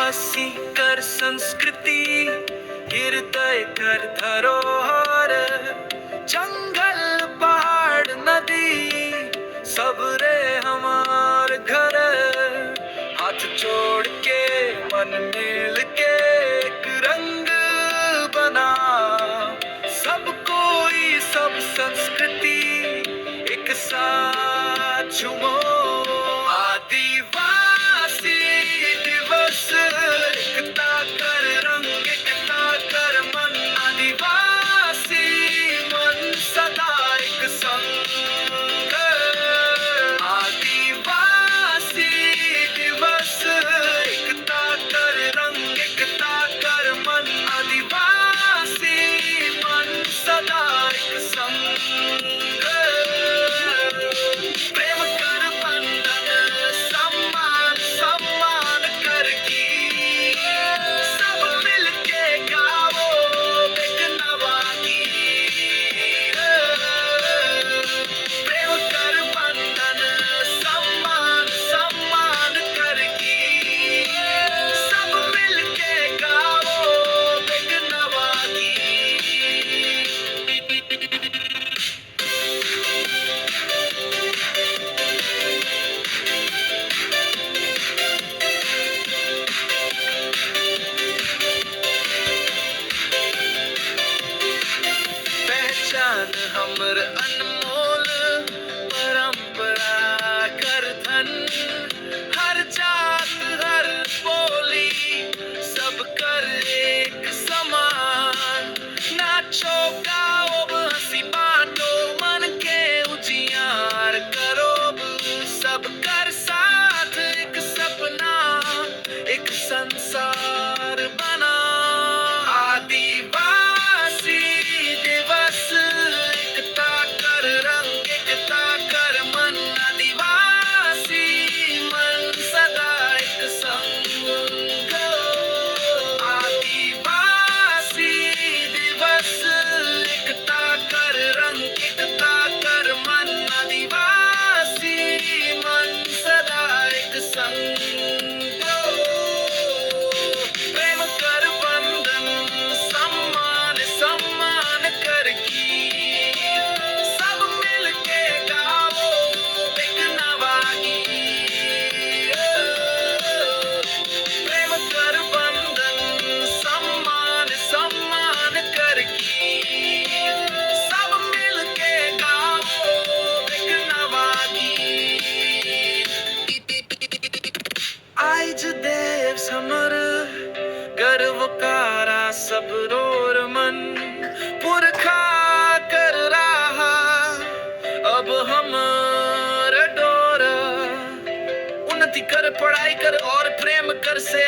आदिवासी कर संस्कृति, हृदय कर धरोहर, जंगल पहाड़ नदी सब रे हमार घर। हाथ जोड़ के मन मिल के एक रंग बना, सब कोई सब संस्कृति एक साथ झूमो। आदिवासी दिवस, एकता कर रंग, एकता कर मन, आदिवासी मन सदा एक संग। आदिवासी दिवस, एकता कर रंग, एकता कर मन, आदिवासी मन सदा एक संग। प्रेम कर बंधन, सम्मान सम्मान कर गीत, सब मिलके गाओ एक नवा गीत। प्रेम कर बंधन, सम्मान सम्मान कर गीत, सब मिलके गाओ एक नवा गीत। पहचान हमर अनमोल परंपरा कर धन, हर जात हर बोली सब कर एक समान। नाचो गाओ हंसी बांटो, मन के उजियार करो, सब कर साथ एक सपना, एक संसार बना। आदिवासी दिवस, एकता कर रंग, एकता कर मन, आदिवासी मन सदा एक संग। आदिवासी दिवस, एकता कर रंग, एकता कर मन, आदिवासी मन सदा एक संग। प्रेम कर बंधन, सम्मान सम्मान कर गीत, सब मिलके गाओ एक नवा गीत। प्रेम कर बंधन, सम्मान सम्मान कर गीत, सब मिलके गाओ एक नवा गीत। आज देव समर गर्व कारा सब रोर मन, पुरखा कर रहा अब हमर डोर। उन्नति कर, पढ़ाई कर और प्रेम कर से